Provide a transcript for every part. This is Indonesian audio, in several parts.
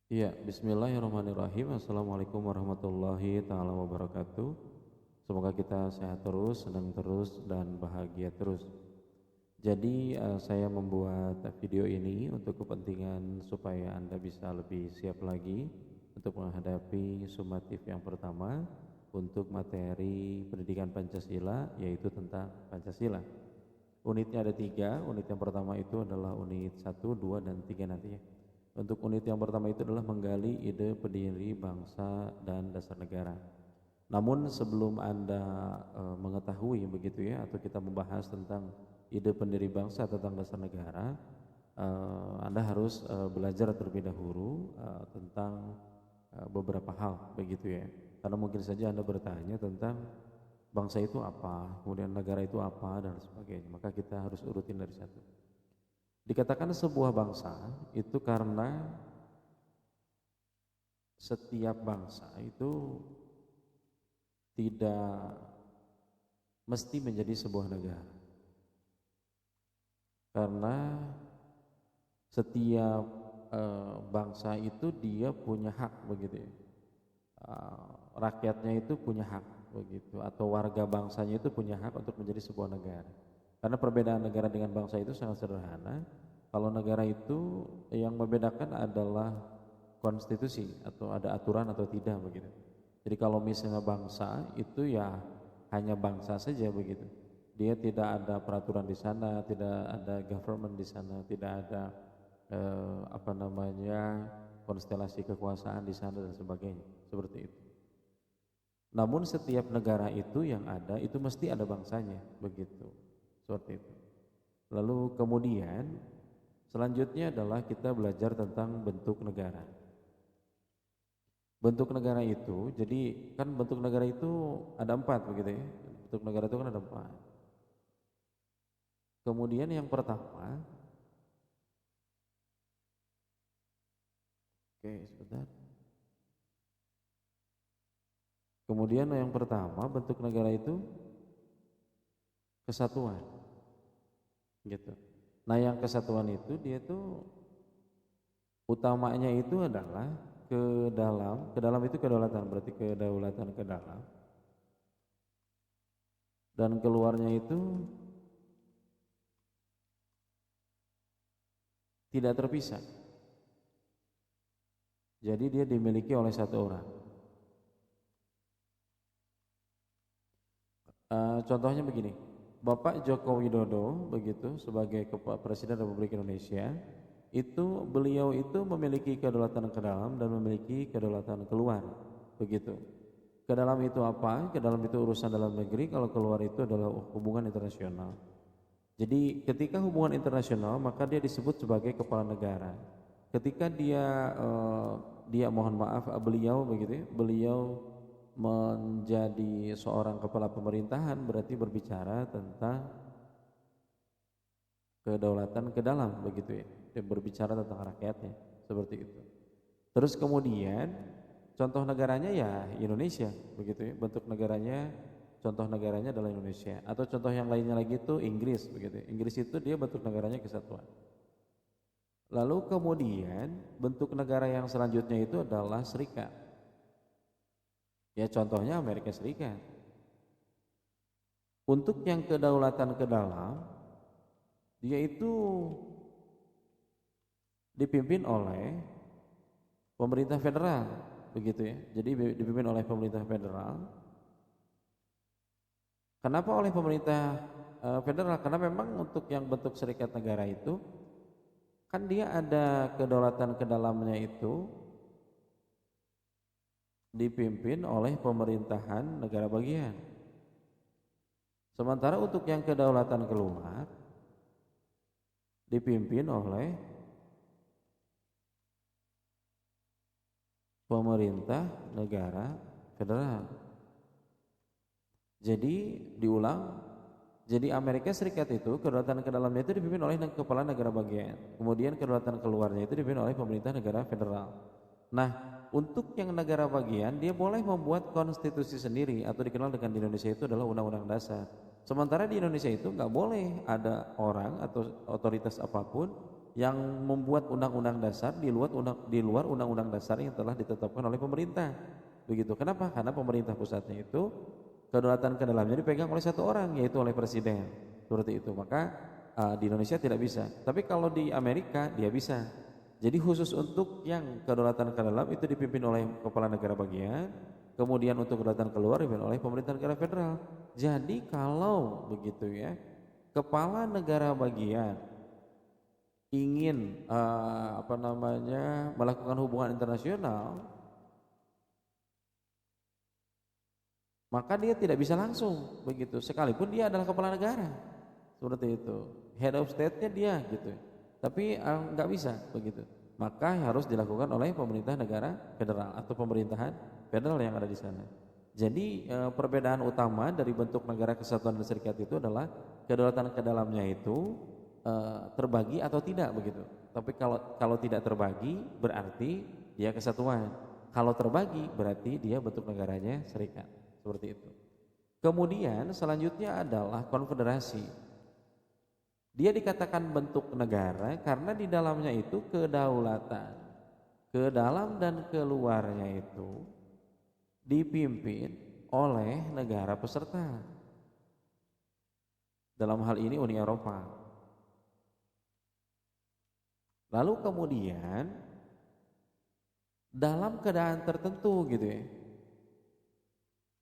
Iya, bismillahirrahmanirrahim. Assalamualaikum warahmatullahi ta'ala wabarakatuh. Semoga kita sehat terus, senang terus, dan bahagia terus. Jadi saya membuat video ini untuk kepentingan supaya Anda bisa lebih siap lagi untuk menghadapi sumatif yang pertama untuk materi pendidikan Pancasila, yaitu tentang Pancasila. Unitnya ada 3. Unit yang pertama itu adalah unit 1, 2, dan 3 nantinya. Untuk unit yang pertama itu adalah menggali ide pendiri bangsa dan dasar negara. Namun sebelum Anda mengetahui begitu ya, atau kita membahas tentang ide pendiri bangsa tentang dasar negara, Anda harus belajar terlebih dahulu tentang beberapa hal begitu ya. Karena mungkin saja Anda bertanya tentang bangsa itu apa, kemudian negara itu apa, dan sebagainya. Maka kita harus urutin dari satu. Dikatakan sebuah bangsa itu karena setiap bangsa itu tidak mesti menjadi sebuah negara. Karena setiap bangsa itu dia punya hak begitu ya. Rakyatnya itu punya hak begitu, atau warga bangsanya itu punya hak untuk menjadi sebuah negara. Karena perbedaan negara dengan bangsa itu sangat sederhana. Kalau negara itu yang membedakan adalah konstitusi, atau ada aturan atau tidak begitu. Jadi kalau misalnya bangsa itu ya hanya bangsa saja begitu. Dia tidak ada peraturan di sana, tidak ada government di sana, tidak ada konstelasi kekuasaan di sana dan sebagainya, seperti itu. Namun setiap negara itu yang ada itu mesti ada bangsanya begitu. Seperti itu. Lalu kemudian selanjutnya adalah kita belajar tentang bentuk negara. Bentuk negara itu, jadi kan bentuk negara itu ada 4 begitu ya. Bentuk negara itu kan ada 4. Kemudian yang pertama, sebentar. Kemudian yang pertama bentuk negara itu kesatuan. Gitu. Nah, yang kesatuan itu dia tuh utamanya itu adalah ke dalam itu kedaulatan, berarti kedaulatan ke dalam. Dan keluarnya itu tidak terpisah. Jadi dia dimiliki oleh satu orang. Contohnya begini, Bapak Joko Widodo begitu sebagai Presiden Republik Indonesia, beliau itu memiliki kedaulatan ke dalam dan memiliki kedaulatan keluar, begitu. Ke dalam itu apa? Ke dalam itu urusan dalam negeri, kalau keluar itu adalah hubungan internasional. Jadi ketika hubungan internasional maka dia disebut sebagai kepala negara. Ketika beliau begitu ya, beliau menjadi seorang kepala pemerintahan berarti berbicara tentang kedaulatan ke dalam begitu ya. Dia berbicara tentang rakyatnya, seperti itu. Terus kemudian contoh negaranya ya Indonesia begitu ya. Bentuk negaranya, contoh negaranya adalah Indonesia. Atau contoh yang lainnya lagi itu Inggris begitu ya. Inggris itu dia bentuk negaranya kesatuan. Lalu kemudian bentuk negara yang selanjutnya itu adalah serikat. Ya contohnya Amerika Serikat. Untuk yang kedaulatan ke dalam, dia itu dipimpin oleh pemerintah federal, begitu ya. Jadi dipimpin oleh pemerintah federal. Kenapa oleh pemerintah federal? Karena memang untuk yang bentuk serikat negara itu, kan dia ada kedaulatan ke dalamnya itu dipimpin oleh pemerintahan negara bagian. Sementara untuk yang kedaulatan keluar dipimpin oleh pemerintah negara federal. Jadi diulang, jadi Amerika Serikat itu kedaulatan ke dalamnya itu dipimpin oleh kepala negara bagian. Kemudian kedaulatan keluarnya itu dipimpin oleh pemerintah negara federal. Nah, untuk yang negara bagian dia boleh membuat konstitusi sendiri, atau dikenal dengan di Indonesia itu adalah undang-undang dasar. Sementara di Indonesia itu nggak boleh ada orang atau otoritas apapun yang membuat undang-undang dasar di luar undang-undang dasar yang telah ditetapkan oleh pemerintah. Begitu. Kenapa? Karena pemerintah pusatnya itu kedaulatan ke dalamnya dipegang oleh satu orang, yaitu oleh presiden. Seperti itu. Maka di Indonesia tidak bisa. Tapi kalau di Amerika dia bisa. Jadi khusus untuk yang kedaulatan ke dalam itu dipimpin oleh kepala negara bagian, kemudian untuk kedaulatan keluar dipimpin oleh pemerintah negara federal. Jadi kalau begitu ya, kepala negara bagian ingin melakukan hubungan internasional, maka dia tidak bisa langsung begitu, sekalipun dia adalah kepala negara. Seperti itu, head of state-nya dia gitu. Tapi nggak bisa begitu. Maka harus dilakukan oleh pemerintah negara federal atau pemerintahan federal yang ada di sana. Jadi perbedaan utama dari bentuk negara kesatuan dan serikat itu adalah kedaulatan ke dalamnya itu terbagi atau tidak begitu. Tapi kalau tidak terbagi berarti dia kesatuan. Kalau terbagi berarti dia bentuk negaranya serikat. Seperti itu. Kemudian selanjutnya adalah konfederasi. Dia dikatakan bentuk negara karena di dalamnya itu kedaulatan ke dalam dan keluarnya itu dipimpin oleh negara peserta. Dalam hal ini Uni Eropa. Lalu kemudian dalam keadaan tertentu gitu ya,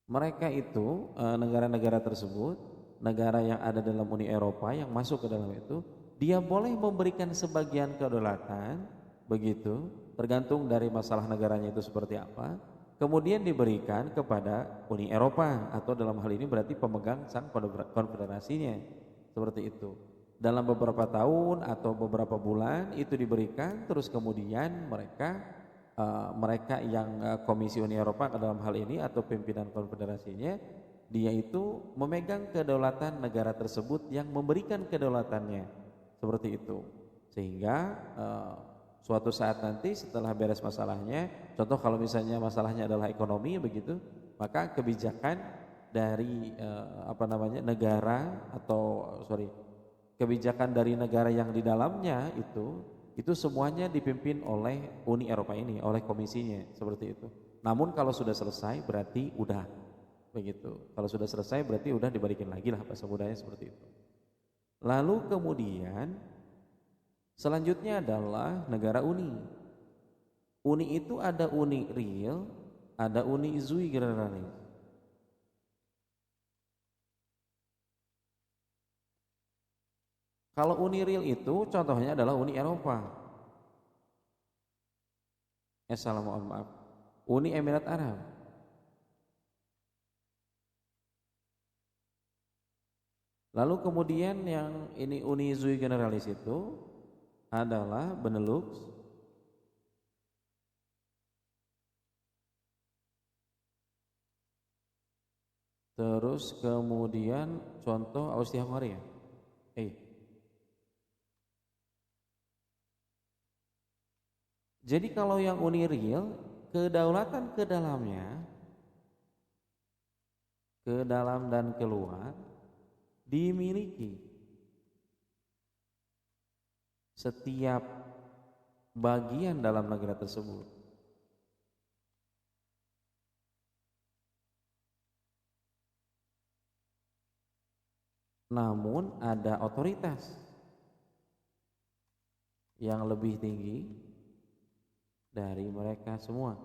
mereka itu negara-negara tersebut, negara yang ada dalam Uni Eropa yang masuk ke dalam itu, dia boleh memberikan sebagian kedaulatan begitu, tergantung dari masalah negaranya itu seperti apa, kemudian diberikan kepada Uni Eropa atau dalam hal ini berarti pemegang sang konfederasinya. Seperti itu. Dalam beberapa tahun atau beberapa bulan itu diberikan, terus kemudian mereka yang Komisi Uni Eropa dalam hal ini atau pimpinan konfederasinya, dia itu memegang kedaulatan negara tersebut yang memberikan kedaulatannya. Seperti itu. Sehingga suatu saat nanti setelah beres masalahnya, contoh kalau misalnya masalahnya adalah ekonomi begitu, maka kebijakan dari kebijakan dari negara yang di dalamnya itu semuanya dipimpin oleh Uni Eropa ini, oleh komisinya, seperti itu. Namun kalau sudah selesai berarti udah begitu. Kalau sudah selesai berarti udah dibalikin lagi lah, bahasa mudanya seperti itu. Lalu kemudian selanjutnya adalah negara uni. Uni itu ada uni real, ada uni sui generis. Kalau uni real itu contohnya adalah Uni Eropa. Maaf. Uni Emirat Arab. Lalu kemudian yang ini Uni sui generalis itu adalah Benelux, terus kemudian contoh Austria-Hungaria. Jadi kalau yang Uni real, kedaulatan ke dalamnya, ke dalam dan keluar, dimiliki setiap bagian dalam negara tersebut. Namun ada otoritas yang lebih tinggi dari mereka semua.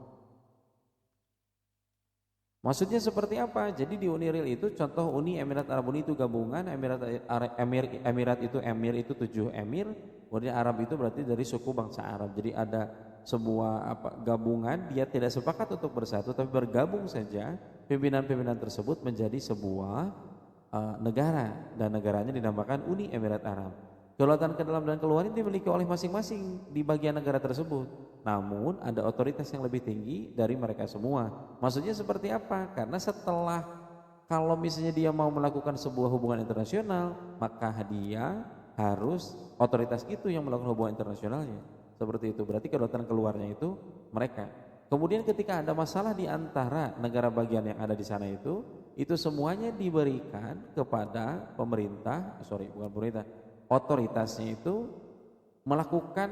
Maksudnya seperti apa? Jadi di Uni real itu contoh Uni Emirat Arab Uni itu gabungan, Emirat itu emir itu 7 emir, kemudian Arab itu berarti dari suku bangsa Arab. Jadi ada sebuah gabungan, dia tidak sepakat untuk bersatu tapi bergabung saja, pimpinan-pimpinan tersebut menjadi sebuah negara dan negaranya dinamakan Uni Emirat Arab. Kedaulatan ke dalam dan keluar ini dimiliki oleh masing-masing di bagian negara tersebut. Namun ada otoritas yang lebih tinggi dari mereka semua. Maksudnya seperti apa? Karena setelah kalau misalnya dia mau melakukan sebuah hubungan internasional, maka dia harus otoritas itu yang melakukan hubungan internasionalnya. Seperti itu. Berarti kedaulatan keluarnya itu mereka. Kemudian ketika ada masalah di antara negara bagian yang ada di sana itu semuanya diberikan kepada otoritasnya itu melakukan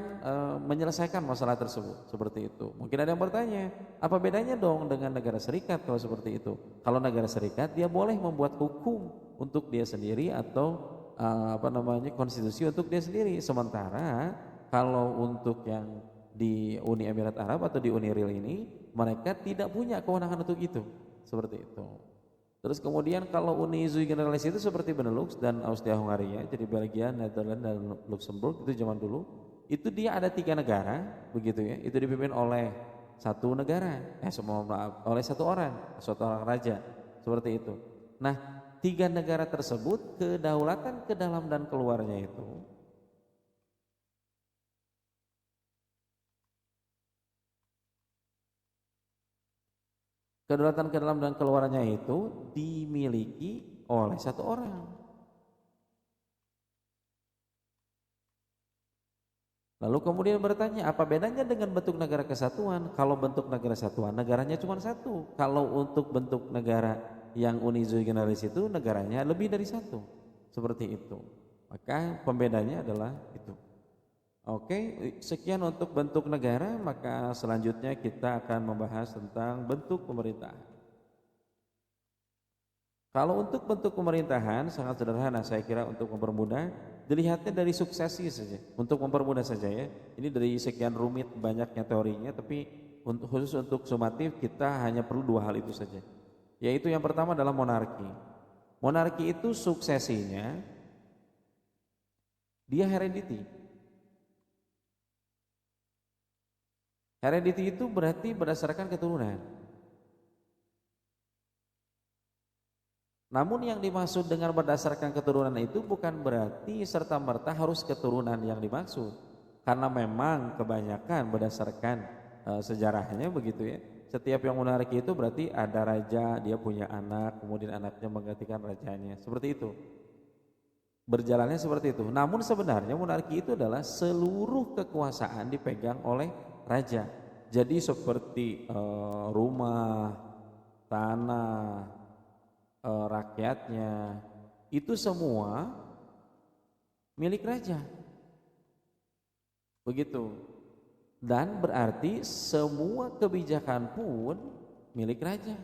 menyelesaikan masalah tersebut, seperti itu. Mungkin ada yang bertanya, apa bedanya dong dengan negara serikat kalau seperti itu? Kalau negara serikat dia boleh membuat hukum untuk dia sendiri atau konstitusi untuk dia sendiri. Sementara kalau untuk yang di Uni Emirat Arab atau di Uni Real ini, mereka tidak punya kewenangan untuk itu, seperti itu. Terus kemudian kalau Uni Zui Generalis itu seperti Benelux dan Austria-Hungaria, jadi Belgia, Netherlands dan Luxembourg itu zaman dulu, itu dia ada 3 negara, begitu ya, itu dipimpin oleh satu negara, oleh satu orang raja, seperti itu. Nah, 3 negara tersebut kedaulatan ke dalam dan keluarnya itu kedaulatan ke dalam dan keluarnya itu dimiliki oleh satu orang. Lalu kemudian bertanya, apa bedanya dengan bentuk negara kesatuan? Kalau bentuk negara kesatuan, negaranya cuma satu. Kalau untuk bentuk negara yang Uni Sui Generis itu, negaranya lebih dari satu. Seperti itu. Maka pembedanya adalah itu. Oke, sekian untuk bentuk negara, maka selanjutnya kita akan membahas tentang bentuk pemerintahan. Kalau untuk bentuk pemerintahan sangat sederhana, saya kira untuk mempermudah, dilihatnya dari suksesi saja. Untuk mempermudah saja ya. Ini dari sekian rumit banyaknya teorinya, tapi khusus untuk sumatif kita hanya perlu 2 hal itu saja. Yaitu yang pertama adalah monarki. Monarki itu suksesinya dia heredity. Heredity itu berarti berdasarkan keturunan. Namun yang dimaksud dengan berdasarkan keturunan itu bukan berarti serta-merta harus keturunan yang dimaksud. Karena memang kebanyakan berdasarkan sejarahnya begitu ya. Setiap yang monarki itu berarti ada raja, dia punya anak, kemudian anaknya menggantikan rajanya. Seperti itu. Berjalannya seperti itu. Namun sebenarnya monarki itu adalah seluruh kekuasaan dipegang oleh raja. Jadi seperti rumah, tanah, rakyatnya, itu semua milik raja. Begitu. Dan berarti semua kebijakan pun milik raja.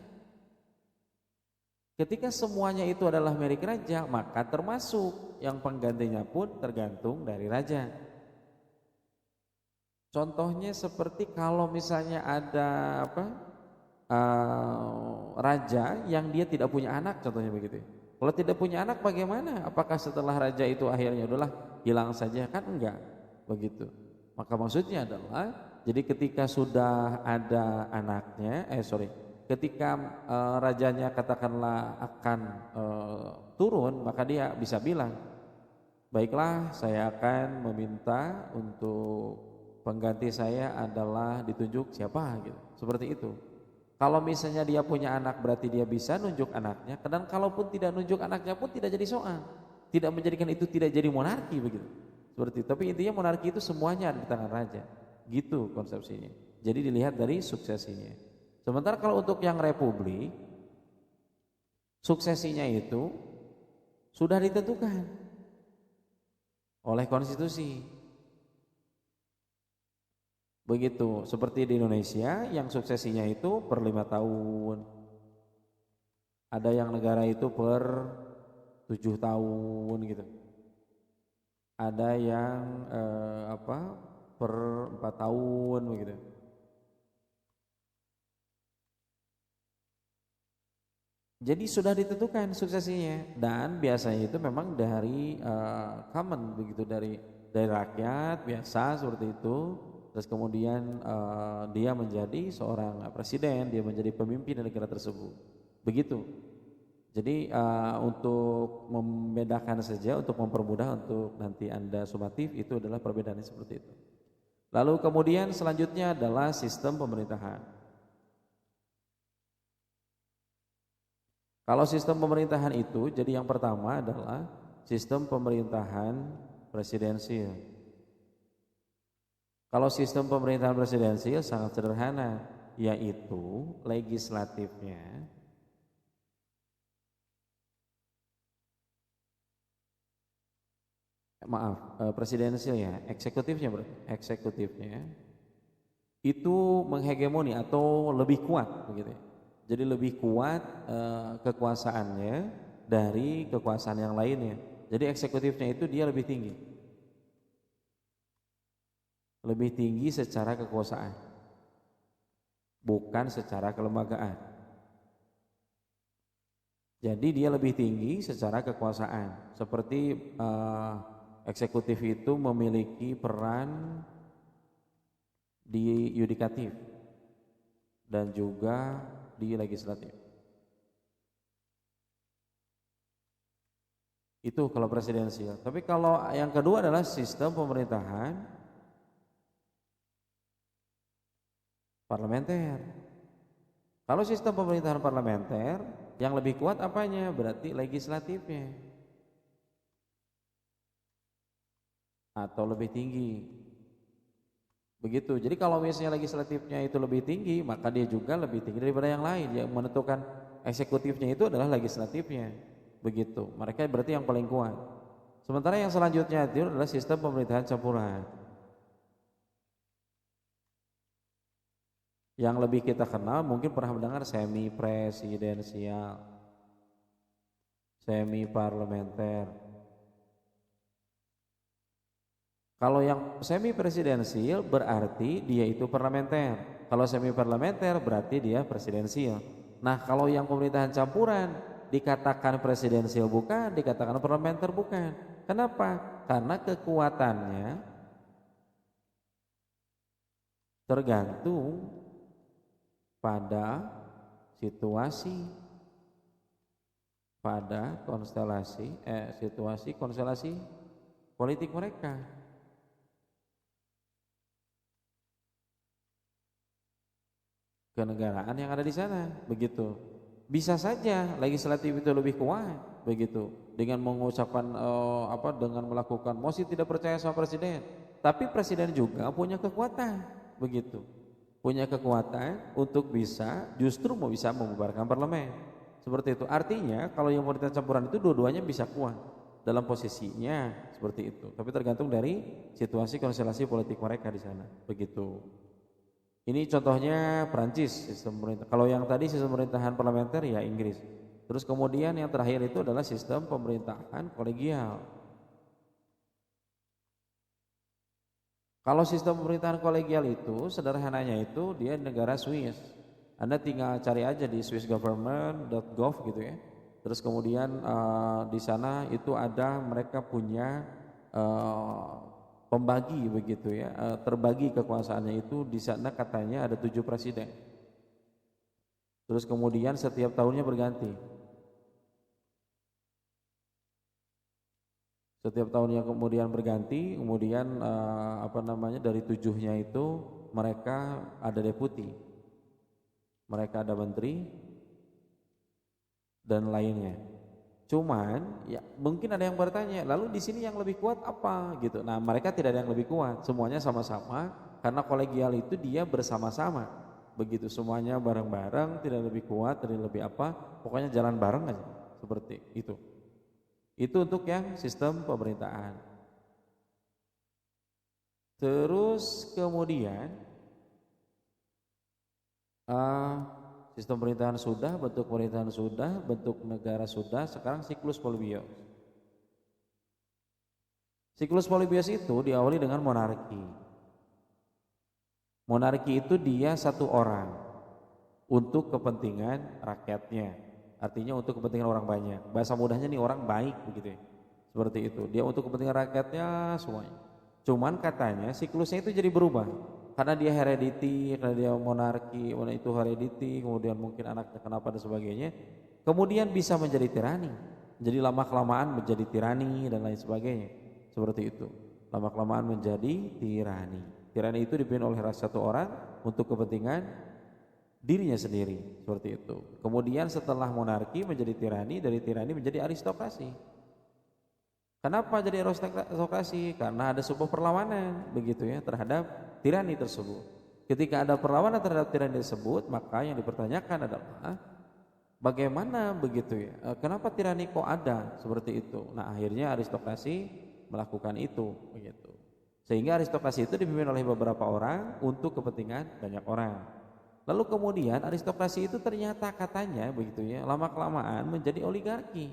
Ketika semuanya itu adalah milik raja, maka termasuk yang penggantinya pun tergantung dari raja. Contohnya seperti kalau misalnya ada raja yang dia tidak punya anak, contohnya begitu. Kalau tidak punya anak bagaimana? Apakah setelah raja itu akhirnya udahlah hilang saja? Kan enggak begitu. Maka maksudnya adalah jadi ketika sudah ada anaknya, ketika rajanya katakanlah akan turun, maka dia bisa bilang, baiklah saya akan meminta untuk pengganti saya adalah ditunjuk siapa gitu. Seperti itu. Kalau misalnya dia punya anak berarti dia bisa nunjuk anaknya, dan kalaupun tidak nunjuk anaknya pun tidak jadi soal. Tidak menjadikan itu tidak jadi monarki begitu. Seperti itu. Tapi intinya monarki itu semuanya ada di tangan raja. Gitu konsepsinya. Jadi dilihat dari suksesinya. Sementara kalau untuk yang republik, suksesinya itu sudah ditentukan oleh konstitusi. Begitu, seperti di Indonesia yang suksesinya itu per 5 tahun. Ada yang negara itu per 7 tahun gitu. Ada yang per 4 tahun begitu. Jadi sudah ditentukan suksesinya, dan biasanya itu memang dari common begitu, dari rakyat biasa seperti itu. Terus kemudian dia menjadi seorang presiden, dia menjadi pemimpin negara tersebut. Begitu. Jadi untuk membedakan saja, untuk mempermudah untuk nanti Anda sumatif, itu adalah perbedaannya seperti itu. Lalu kemudian selanjutnya adalah sistem pemerintahan. Kalau sistem pemerintahan itu, jadi yang pertama adalah sistem pemerintahan presidensil. Kalau sistem pemerintahan presidensial sangat sederhana, yaitu legislatifnya presidensial ya, eksekutifnya itu menghegemoni atau lebih kuat begitu ya. Jadi lebih kuat kekuasaannya dari kekuasaan yang lainnya. Jadi eksekutifnya itu dia lebih tinggi. Lebih tinggi secara kekuasaan. Bukan secara kelembagaan. Jadi dia lebih tinggi secara kekuasaan. Seperti eksekutif itu memiliki peran di yudikatif dan juga di legislatif. Itu kalau presidensial. Tapi kalau yang kedua adalah sistem pemerintahan parlementer. Kalau sistem pemerintahan parlementer yang lebih kuat apanya? Berarti legislatifnya atau lebih tinggi. Begitu. Jadi kalau misalnya legislatifnya itu lebih tinggi, maka dia juga lebih tinggi daripada yang lain. Yang menentukan eksekutifnya itu adalah legislatifnya. Begitu. Mereka berarti yang paling kuat. Sementara yang selanjutnya itu adalah sistem pemerintahan campuran. Yang lebih kita kenal mungkin pernah mendengar semi presidensial, semi parlementer. Kalau yang semi presidensial berarti dia itu parlementer. Kalau semi parlementer berarti dia presidensial. Nah, kalau yang pemerintahan campuran dikatakan presidensial bukan, dikatakan parlementer bukan. Kenapa? Karena kekuatannya tergantung pada situasi, pada situasi konstelasi politik mereka. Kenegaraan yang ada di sana, begitu. Bisa saja legislatif itu lebih kuat, begitu, dengan mengucapkan dengan melakukan mosi tidak percaya sama presiden. Tapi presiden juga punya kekuatan, begitu, punya kekuatan untuk bisa membubarkan parlemen, seperti itu. Artinya kalau yang pemerintahan campuran itu dua-duanya bisa kuat dalam posisinya seperti itu. Tapi tergantung dari situasi konstelasi politik mereka di sana, begitu. Ini contohnya Prancis sistem pemerintah. Kalau yang tadi sistem pemerintahan parlementer ya Inggris. Terus kemudian yang terakhir itu adalah sistem pemerintahan kolegial. Kalau sistem pemerintahan kolegial itu sederhananya itu dia negara Swiss. Anda tinggal cari aja di swissgovernment.gov gitu ya. Terus kemudian di sana itu ada mereka punya pembagi begitu ya, terbagi kekuasaannya itu di sana katanya ada 7 presiden. Terus kemudian setiap tahunnya berganti. Setiap tahunnya kemudian berganti, kemudian dari 7-nya itu mereka ada deputi, mereka ada menteri dan lainnya. Cuman ya mungkin ada yang bertanya, lalu di sini yang lebih kuat apa gitu. Nah, mereka tidak ada yang lebih kuat, semuanya sama-sama karena kolegial itu dia bersama-sama. Begitu semuanya bareng-bareng, tidak lebih kuat, tidak lebih apa, pokoknya jalan bareng aja. Seperti itu. Itu untuk yang sistem pemerintahan. Terus kemudian sistem pemerintahan sudah, bentuk pemerintahan sudah, bentuk negara sudah, sekarang siklus polibios. Siklus polibios itu diawali dengan monarki. Monarki itu dia satu orang untuk kepentingan rakyatnya. Artinya untuk kepentingan orang banyak. Bahasa mudahnya nih orang baik begitu ya. Seperti itu. Dia untuk kepentingan rakyatnya semuanya. Cuman katanya siklusnya itu jadi berubah. Karena dia heredity, karena dia monarki, itu heredity, kemudian mungkin anaknya kenapa dan sebagainya, kemudian bisa menjadi tirani, jadi lama-kelamaan menjadi tirani dan lain sebagainya, seperti itu. Lama-kelamaan menjadi tirani. Tirani itu dipimpin oleh satu orang untuk kepentingan dirinya sendiri, seperti itu. Kemudian setelah monarki menjadi tirani, dari tirani menjadi aristokrasi. Kenapa jadi aristokrasi? Karena ada sebuah perlawanan begitu ya terhadap tirani tersebut. Ketika ada perlawanan terhadap tirani tersebut, maka yang dipertanyakan adalah bagaimana begitu ya? Kenapa tirani kok ada seperti itu? Nah, akhirnya aristokrasi melakukan itu begitu. Sehingga aristokrasi itu dipimpin oleh beberapa orang untuk kepentingan banyak orang. Lalu kemudian aristokrasi itu ternyata katanya begitu ya, lama-kelamaan menjadi oligarki.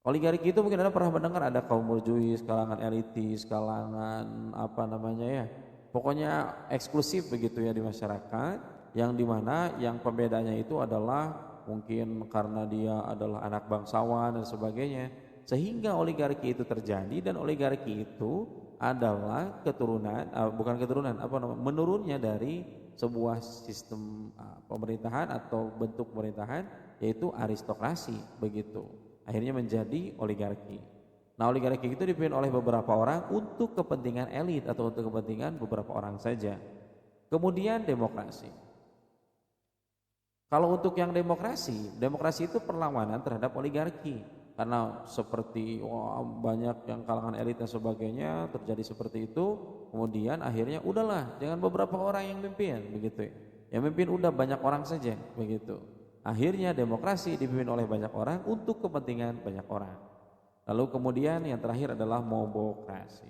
Oligarki itu mungkin Anda pernah mendengar ada kaum burjuis, kalangan elitis, kalangan apa namanya ya, pokoknya eksklusif begitu ya di masyarakat, yang dimana yang pembedanya itu adalah mungkin karena dia adalah anak bangsawan dan sebagainya, sehingga oligarki itu terjadi. Dan oligarki itu adalah keturunan, bukan keturunan, apa namanya, menurunnya dari sebuah sistem pemerintahan atau bentuk pemerintahan, yaitu aristokrasi begitu. Akhirnya menjadi oligarki. Nah, oligarki itu dipimpin oleh beberapa orang untuk kepentingan elit atau untuk kepentingan beberapa orang saja. Kemudian demokrasi. Kalau untuk yang demokrasi itu perlawanan terhadap oligarki. Karena seperti banyak yang kalangan elit dan sebagainya terjadi seperti itu, kemudian akhirnya udahlah, jangan beberapa orang yang mimpin begitu ya. Yang mimpin udah banyak orang saja begitu. Akhirnya demokrasi dipimpin oleh banyak orang untuk kepentingan banyak orang. Lalu kemudian yang terakhir adalah mobokrasi.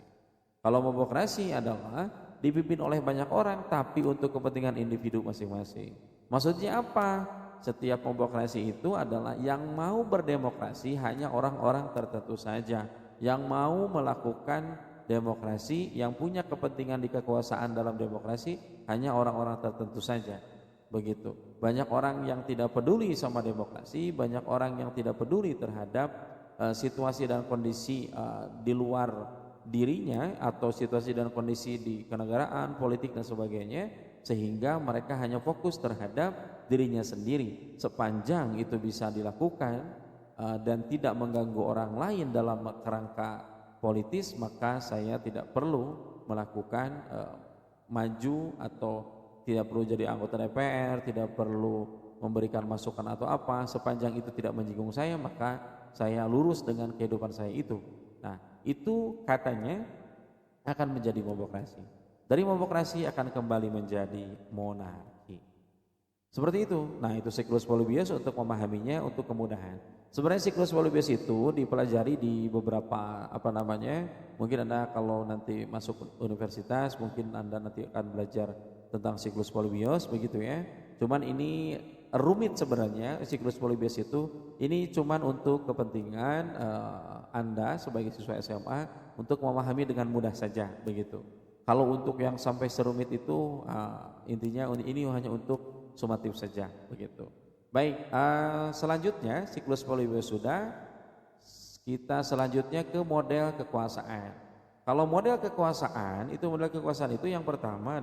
Kalau mobokrasi adalah dipimpin oleh banyak orang tapi untuk kepentingan individu masing-masing. Maksudnya apa? Setiap mobokrasi itu adalah yang mau berdemokrasi hanya orang-orang tertentu saja. Yang mau melakukan demokrasi, yang punya kepentingan di kekuasaan dalam demokrasi hanya orang-orang tertentu saja. Begitu. Banyak orang yang tidak peduli sama demokrasi, banyak orang yang tidak peduli terhadap situasi dan kondisi di luar dirinya atau situasi dan kondisi di kenegaraan, politik dan sebagainya, sehingga mereka hanya fokus terhadap dirinya sendiri. Sepanjang itu bisa dilakukan dan tidak mengganggu orang lain dalam kerangka politis, maka saya tidak perlu melakukan maju atau tidak perlu jadi anggota DPR, tidak perlu memberikan masukan atau apa. Sepanjang itu tidak menyinggung saya, maka saya lurus dengan kehidupan saya itu. Nah, itu katanya akan menjadi mobokrasi. Dari mobokrasi akan kembali menjadi monarki. Seperti itu. Nah, itu siklus Polybius untuk memahaminya untuk kemudahan. Sebenarnya siklus Polybius itu dipelajari di beberapa mungkin Anda kalau nanti masuk universitas mungkin Anda nanti akan belajar tentang siklus Polybius begitu ya. Cuman ini rumit sebenarnya siklus Polybius itu. Ini cuman untuk kepentingan Anda sebagai siswa SMA untuk memahami dengan mudah saja begitu. Kalau untuk yang sampai serumit itu intinya ini hanya untuk sumatif saja begitu. Baik, selanjutnya siklus Polybius sudah, kita selanjutnya ke model kekuasaan. Kalau model kekuasaan itu yang pertama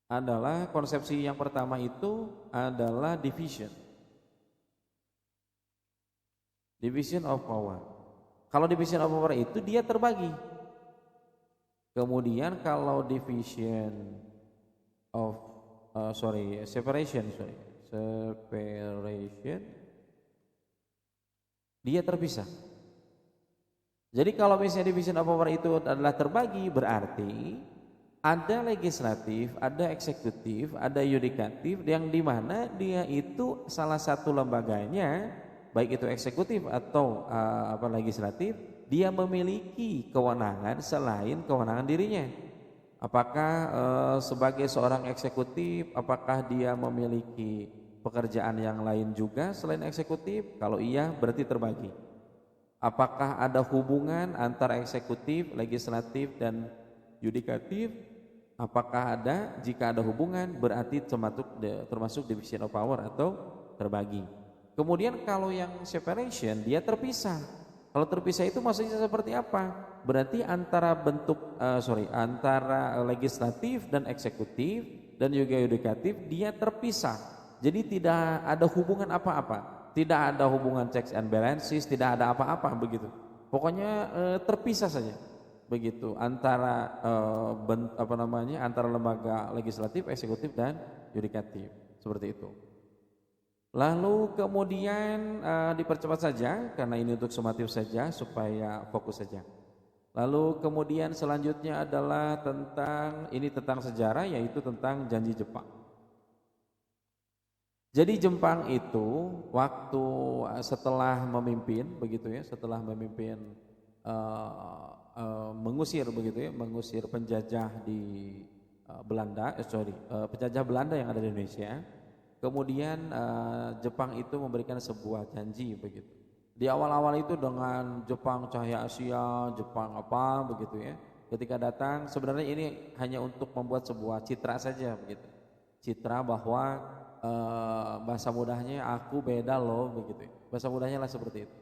adalah konsepsi yang pertama itu adalah division of power. Kalau division of power itu dia terbagi. Kemudian kalau separation dia terpisah. Jadi kalau misalnya division of power itu adalah terbagi, berarti ada legislatif, ada eksekutif, ada yudikatif, yang dimana dia itu salah satu lembaganya, baik itu eksekutif atau legislatif, dia memiliki kewenangan selain kewenangan dirinya. Apakah sebagai seorang eksekutif, apakah dia memiliki pekerjaan yang lain juga selain eksekutif? Kalau iya, berarti terbagi. Apakah ada hubungan antara eksekutif, legislatif, dan yudikatif? Apakah ada? Jika ada hubungan, berarti termasuk division of power atau terbagi. Kemudian kalau yang separation, dia terpisah. Kalau terpisah itu maksudnya seperti apa? Berarti antara antara legislatif dan eksekutif dan juga yudikatif dia terpisah. Jadi tidak ada hubungan apa-apa. Tidak ada hubungan checks and balances, tidak ada apa-apa begitu. Pokoknya terpisah saja. Begitu antara antara lembaga legislatif, eksekutif dan yudikatif. Seperti itu. Lalu kemudian dipercepat saja karena ini untuk sumatif saja supaya fokus saja. Lalu kemudian selanjutnya adalah tentang sejarah, yaitu tentang janji Jepang. Jadi Jepang itu waktu setelah memimpin begitu ya, setelah memimpin mengusir begitu ya, mengusir penjajah di penjajah Belanda yang ada di Indonesia. Kemudian Jepang itu memberikan sebuah janji begitu. Di awal-awal itu dengan Jepang Cahaya Asia, Jepang apa begitu ya. Ketika datang sebenarnya ini hanya untuk membuat sebuah citra saja begitu. Citra bahwa bahasa mudahnya aku beda loh begitu. Bahasa mudahnya lah seperti itu.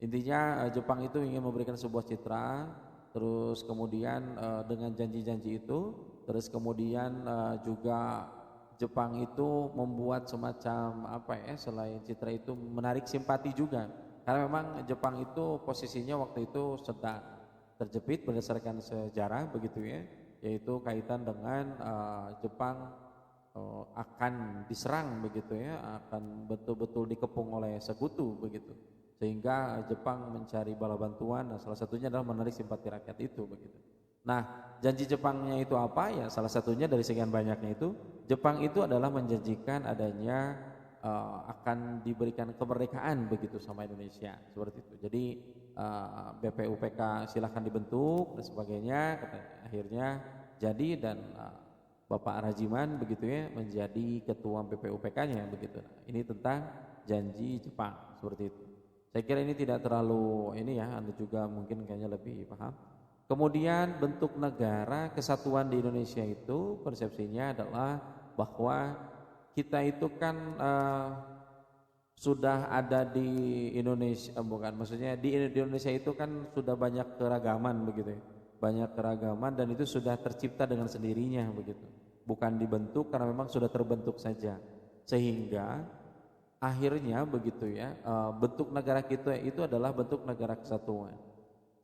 Intinya Jepang itu ingin memberikan sebuah citra, terus kemudian dengan janji-janji itu, terus kemudian juga Jepang itu membuat semacam apa ya, selain citra itu menarik simpati juga. Karena memang Jepang itu posisinya waktu itu sedang terjepit berdasarkan sejarah begitu ya, yaitu kaitan dengan Jepang akan diserang begitu ya, akan betul-betul dikepung oleh sekutu begitu, sehingga Jepang mencari bala bantuan. Nah, salah satunya adalah menarik simpati rakyat itu begitu. Nah, janji Jepangnya itu apa ya? Salah satunya dari sekian banyaknya itu, Jepang itu adalah menjanjikan adanya akan diberikan kemerdekaan begitu sama Indonesia seperti itu. Jadi BPUPK silahkan dibentuk dan sebagainya. Akhirnya jadi dan Bapak Rajiman begitu ya menjadi ketua BPUPK-nya begitu. Nah, ini tentang janji Jepang seperti itu. Saya kira ini tidak terlalu ini ya, Anda juga mungkin kayaknya lebih paham. Kemudian bentuk negara kesatuan di Indonesia itu persepsinya adalah bahwa kita itu kan sudah ada di Indonesia, bukan maksudnya di Indonesia itu kan sudah banyak keragaman begitu ya. Banyak keragaman dan itu sudah tercipta dengan sendirinya begitu. Bukan dibentuk karena memang sudah terbentuk saja. Sehingga akhirnya begitu ya, bentuk negara kita itu adalah bentuk negara kesatuan.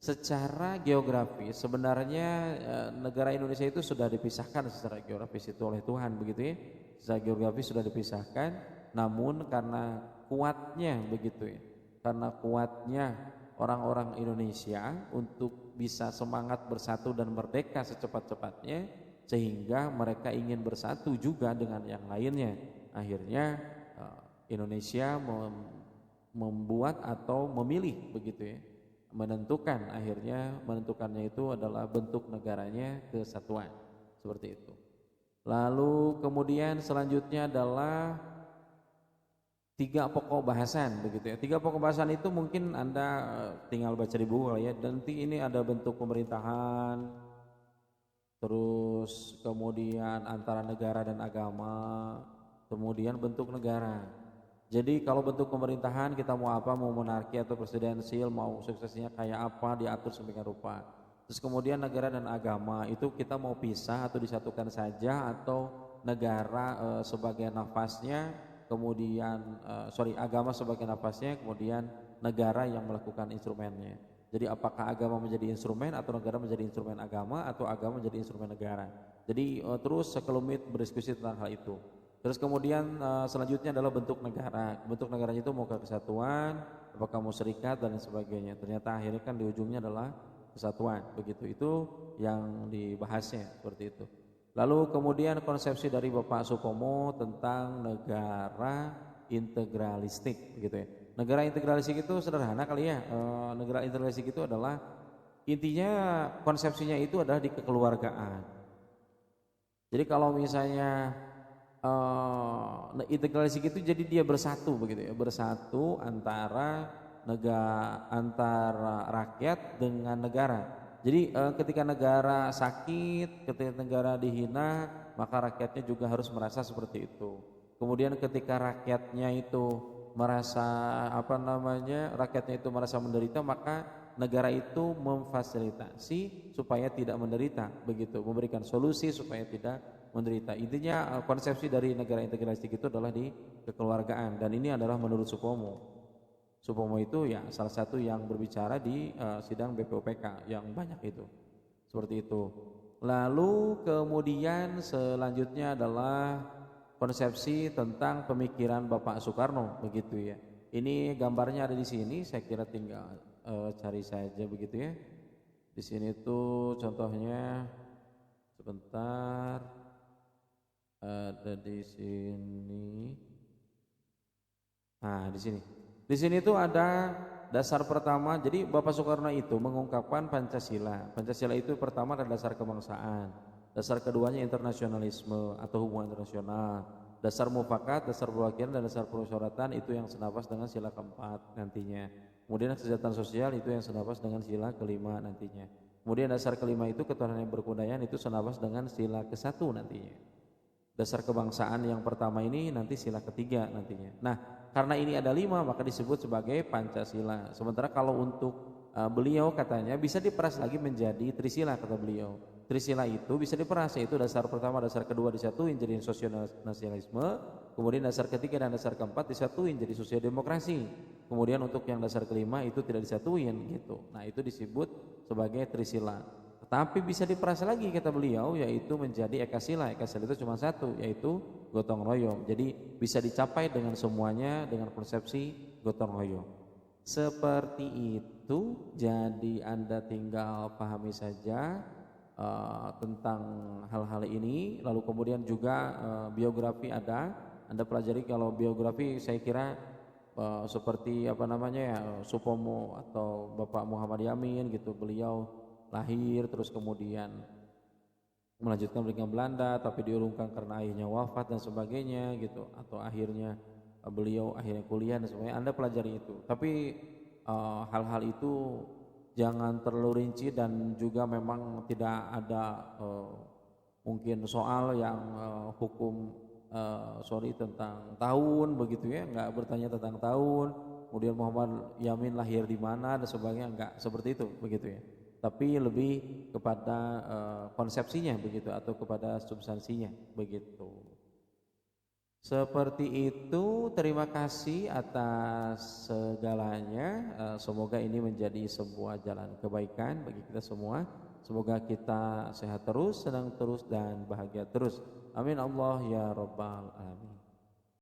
Secara geografis sebenarnya negara Indonesia itu sudah dipisahkan secara geografis itu oleh Tuhan begitu ya. Secara geografis sudah dipisahkan, namun karena kuatnya begitu ya. Karena kuatnya orang-orang Indonesia untuk bisa semangat bersatu dan merdeka secepat-cepatnya, sehingga mereka ingin bersatu juga dengan yang lainnya. Akhirnya Indonesia membuat atau memilih begitu ya, menentukannya itu adalah bentuk negaranya kesatuan seperti itu. Lalu kemudian selanjutnya adalah 3 pokok bahasan begitu ya. 3 pokok bahasan itu mungkin Anda tinggal baca di buku ya. Nanti ini ada bentuk pemerintahan, terus kemudian antara negara dan agama, kemudian bentuk negara. Jadi kalau bentuk pemerintahan kita mau apa, mau monarki atau presidensil, mau suksesnya kayak apa diatur sedemikian rupa. Terus kemudian negara dan agama itu kita mau pisah atau disatukan saja, atau negara sebagai nafasnya, kemudian agama sebagai nafasnya, kemudian negara yang melakukan instrumennya. Jadi apakah agama menjadi instrumen atau negara menjadi instrumen agama atau agama menjadi instrumen negara. Jadi terus sekelumit berdiskusi tentang hal itu. Terus kemudian selanjutnya adalah bentuk negara. Bentuk negaranya itu mau ke kesatuan, apakah mau serikat dan sebagainya. Ternyata akhirnya kan di ujungnya adalah kesatuan. Begitu, itu yang dibahasnya seperti itu. Lalu kemudian konsepsi dari Bapak Supomo tentang negara integralistik begitu ya. Negara integralistik itu sederhana kali ya. Negara integralistik itu adalah intinya konsepsinya itu adalah di kekeluargaan. Jadi kalau misalnya integralistik itu jadi dia bersatu begitu ya, bersatu antara rakyat dengan negara. Jadi ketika negara sakit, ketika negara dihina, maka rakyatnya juga harus merasa seperti itu. Kemudian ketika rakyatnya itu merasa rakyatnya itu merasa menderita, maka negara itu memfasilitasi supaya tidak menderita begitu, memberikan solusi supaya tidak menderita. Intinya konsepsi dari negara integralistik itu adalah di kekeluargaan, dan ini adalah menurut Supomo. Supomo itu ya salah satu yang berbicara di sidang BPUPK yang banyak itu. Seperti itu. Lalu kemudian selanjutnya adalah konsepsi tentang pemikiran Bapak Soekarno begitu ya. Ini gambarnya ada di sini, saya kira tinggal cari saja begitu ya. Di sini tuh contohnya sebentar ada di sini. Nah, di sini. Di sini itu ada dasar pertama. Jadi Bapak Soekarno itu mengungkapkan Pancasila. Pancasila itu pertama adalah dasar kebangsaan. Dasar keduanya internasionalisme atau hubungan internasional. Dasar mufakat, dasar perwakilan, dan dasar permusyawaratan itu yang senafas dengan sila keempat nantinya. Kemudian kesejahteraan sosial itu yang senafas dengan sila kelima nantinya. Kemudian dasar kelima itu ketuhanan yang berkebudayaan itu senafas dengan sila ke-1 nantinya. Dasar kebangsaan yang pertama ini nanti sila ketiga nantinya. Nah, karena ini ada 5 maka disebut sebagai Pancasila. Sementara kalau untuk beliau katanya bisa diperas lagi menjadi Trisila, kata beliau. Trisila itu bisa diperas, yaitu dasar pertama, dasar kedua disatuin jadi sosial nasionalisme, kemudian dasar ketiga dan dasar keempat disatuin jadi sosial demokrasi. Kemudian untuk yang dasar kelima itu tidak disatuin gitu. Nah, itu disebut sebagai Trisila. Tapi bisa diperas lagi kata beliau, yaitu menjadi Ekasila. Ekasila itu cuma satu, yaitu gotong royong. Jadi bisa dicapai dengan semuanya dengan konsepsi gotong royong. Seperti itu. Jadi Anda tinggal pahami saja tentang hal-hal ini. Lalu kemudian juga biografi ada. Anda pelajari. Kalau biografi saya kira seperti Supomo atau Bapak Muhammad Yamin gitu. Beliau lahir terus kemudian melanjutkan pendidikan Belanda tapi diurungkan karena ayahnya wafat dan sebagainya gitu, atau akhirnya beliau akhirnya kuliah dan sebagainya. Anda pelajari itu, tapi hal-hal itu jangan terlalu rinci dan juga memang tidak ada mungkin soal yang hukum tentang tahun begitu ya, nggak bertanya tentang tahun, kemudian Muhammad Yamin lahir di mana dan sebagainya, nggak seperti itu begitu ya. Tapi lebih kepada konsepsinya begitu atau kepada substansinya begitu. Seperti itu, terima kasih atas segalanya. Semoga ini menjadi sebuah jalan kebaikan bagi kita semua. Semoga kita sehat terus, senang terus dan bahagia terus. Amin Allah ya rabbal alamin.